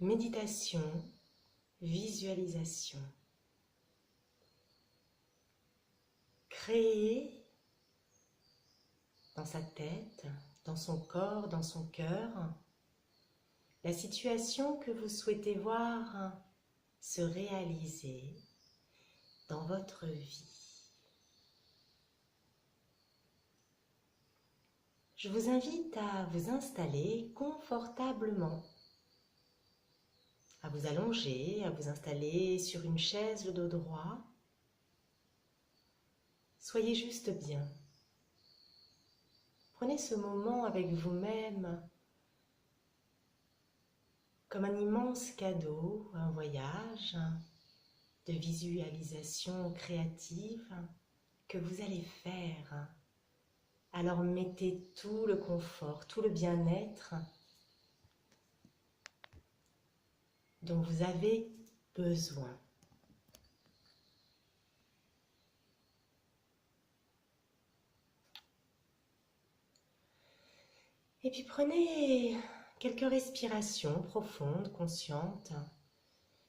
méditation, visualisation. Créer dans sa tête, dans son corps, dans son cœur, la situation que vous souhaitez voir se réaliser dans votre vie. Je vous invite à vous installer confortablement, à vous allonger, à vous installer sur une chaise le dos droit. Soyez juste bien. Prenez ce moment avec vous-même comme un immense cadeau, un voyage de visualisation créative que vous allez faire. Alors mettez tout le confort, tout le bien-être dont vous avez besoin. Et puis prenez quelques respirations profondes, conscientes.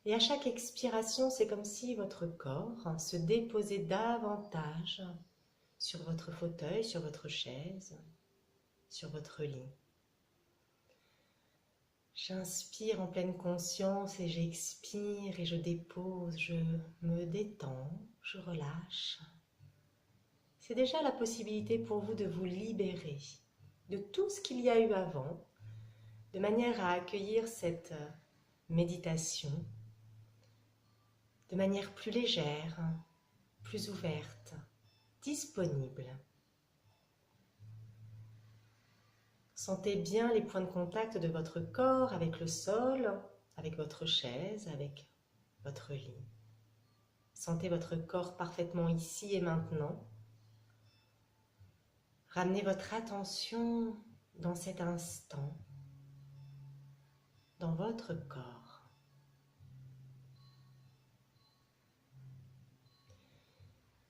Et à chaque expiration, c'est comme si votre corps se déposait davantage sur votre fauteuil, sur votre chaise, sur votre lit. J'inspire en pleine conscience et j'expire et je dépose, je me détends, je relâche. C'est déjà la possibilité pour vous de vous libérer de tout ce qu'il y a eu avant, de manière à accueillir cette méditation de manière plus légère, plus ouverte, disponible. Sentez bien les points de contact de votre corps avec le sol, avec votre chaise, avec votre lit. Sentez votre corps parfaitement ici et maintenant. Ramenez votre attention dans cet instant, dans votre corps.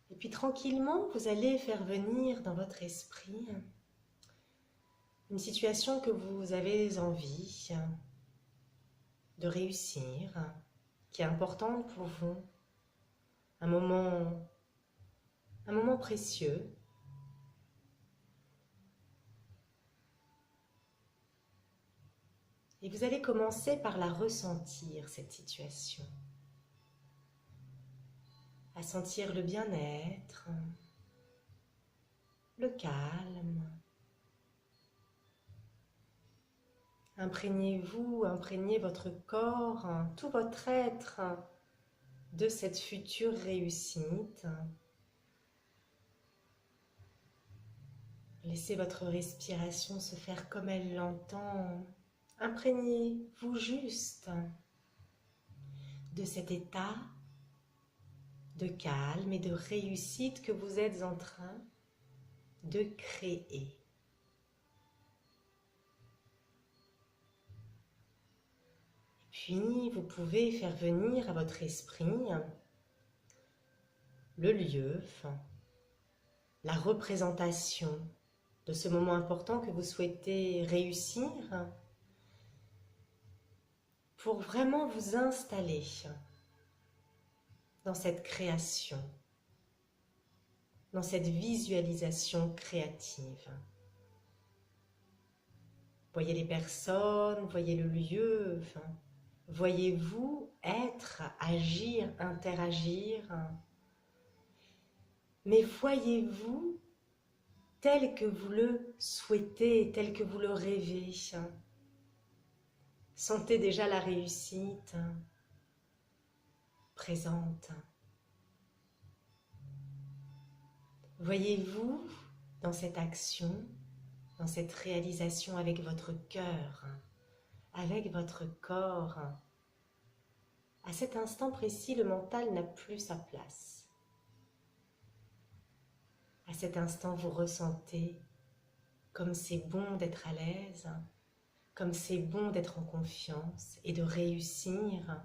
Et puis tranquillement, vous allez faire venir dans votre esprit une situation que vous avez envie de réussir, qui est importante pour vous, un moment précieux. Et vous allez commencer par la ressentir, cette situation. À sentir le bien-être, le calme. Imprégnez-vous, imprégnez votre corps, tout votre être de cette future réussite. Laissez votre respiration se faire comme elle l'entend. Imprégnez-vous juste de cet état de calme et de réussite que vous êtes en train de créer. Puis, vous pouvez faire venir à votre esprit le lieu, la représentation de ce moment important que vous souhaitez réussir pour vraiment vous installer dans cette création, dans cette visualisation créative. Voyez les personnes, voyez le lieu, voyez-vous être, agir, interagir, mais voyez-vous tel que vous le souhaitez, tel que vous le rêvez. Sentez déjà la réussite présente. Voyez-vous dans cette action, dans cette réalisation avec votre cœur, avec votre corps. À cet instant précis, le mental n'a plus sa place. À cet instant, vous ressentez comme c'est bon d'être à l'aise, comme c'est bon d'être en confiance et de réussir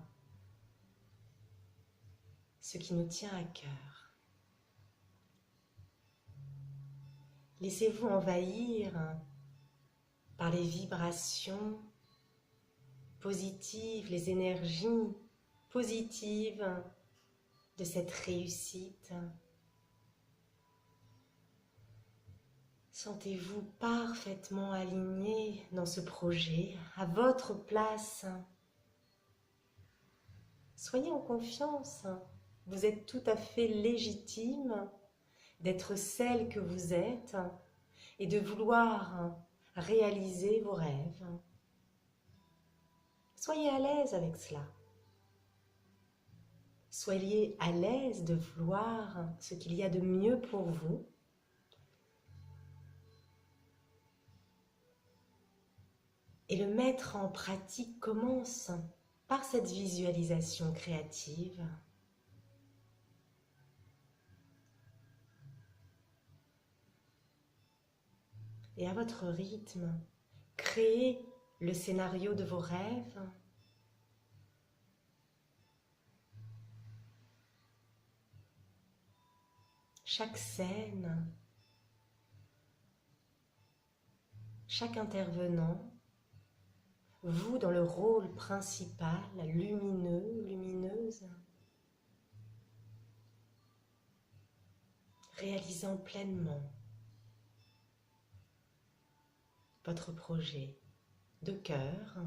ce qui nous tient à cœur. Laissez-vous envahir par les vibrations positives, les énergies positives de cette réussite. Sentez-vous parfaitement aligné dans ce projet, à votre place. Soyez en confiance, vous êtes tout à fait légitime d'être celle que vous êtes et de vouloir réaliser vos rêves. Soyez à l'aise avec cela. Soyez à l'aise de vouloir ce qu'il y a de mieux pour vous. Et le mettre en pratique commence par cette visualisation créative. Et à votre rythme, créez le scénario de vos rêves. Chaque scène, chaque intervenant, vous dans le rôle principal, lumineux, lumineuse, réalisant pleinement votre projet de cœur.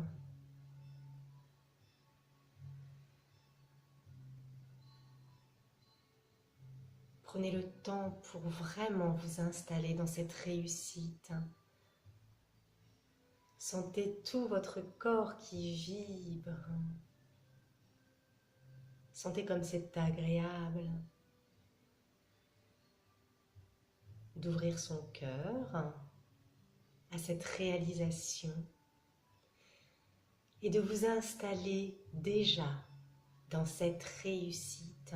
Prenez le temps pour vraiment vous installer dans cette réussite. Sentez tout votre corps qui vibre. Sentez comme c'est agréable d'ouvrir son cœur à cette réalisation et de vous installer déjà dans cette réussite.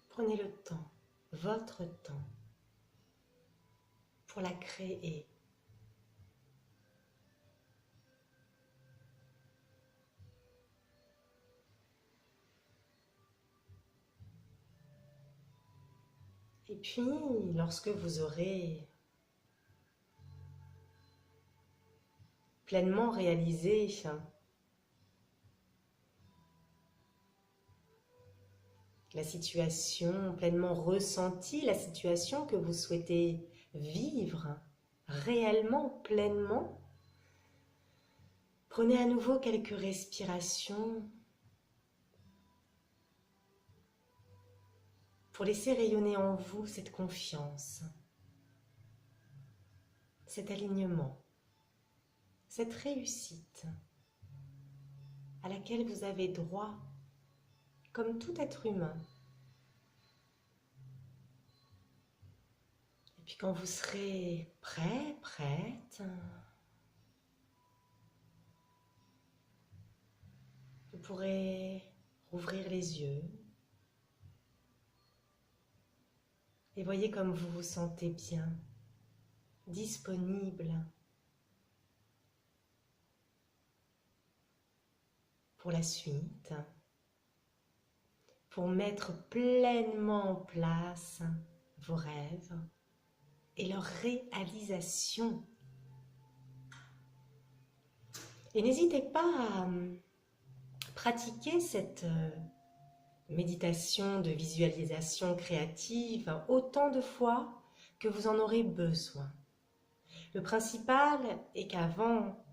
Prenez le temps, votre temps, pour la créer. Et puis, lorsque vous aurez pleinement réalisé la situation, pleinement ressenti la situation que vous souhaitez vivre réellement, pleinement, prenez à nouveau quelques respirations pour laisser rayonner en vous cette confiance, cet alignement, cette réussite à laquelle vous avez droit comme tout être humain. Et puis quand vous serez prêt, prête, vous pourrez rouvrir les yeux et voyez comme vous vous sentez bien, disponible pour la suite, pour mettre pleinement en place vos rêves et leur réalisation. Et n'hésitez pas à pratiquer cette méditation de visualisation créative autant de fois que vous en aurez besoin. Le principal est qu'avant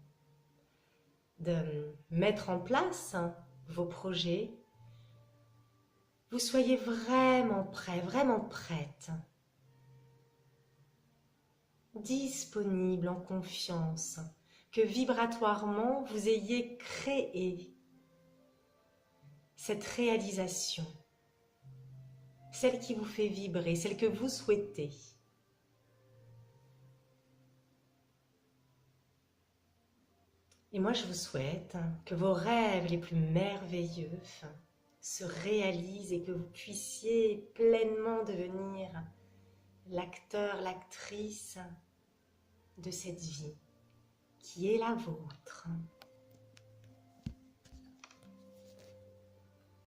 de mettre en place vos projets, vous soyez vraiment prêt, vraiment prête, disponible, en confiance, que vibratoirement vous ayez créé cette réalisation, celle qui vous fait vibrer, celle que vous souhaitez. Et moi, je vous souhaite que vos rêves les plus merveilleux se réalisent et que vous puissiez pleinement devenir l'acteur, l'actrice de cette vie qui est la vôtre.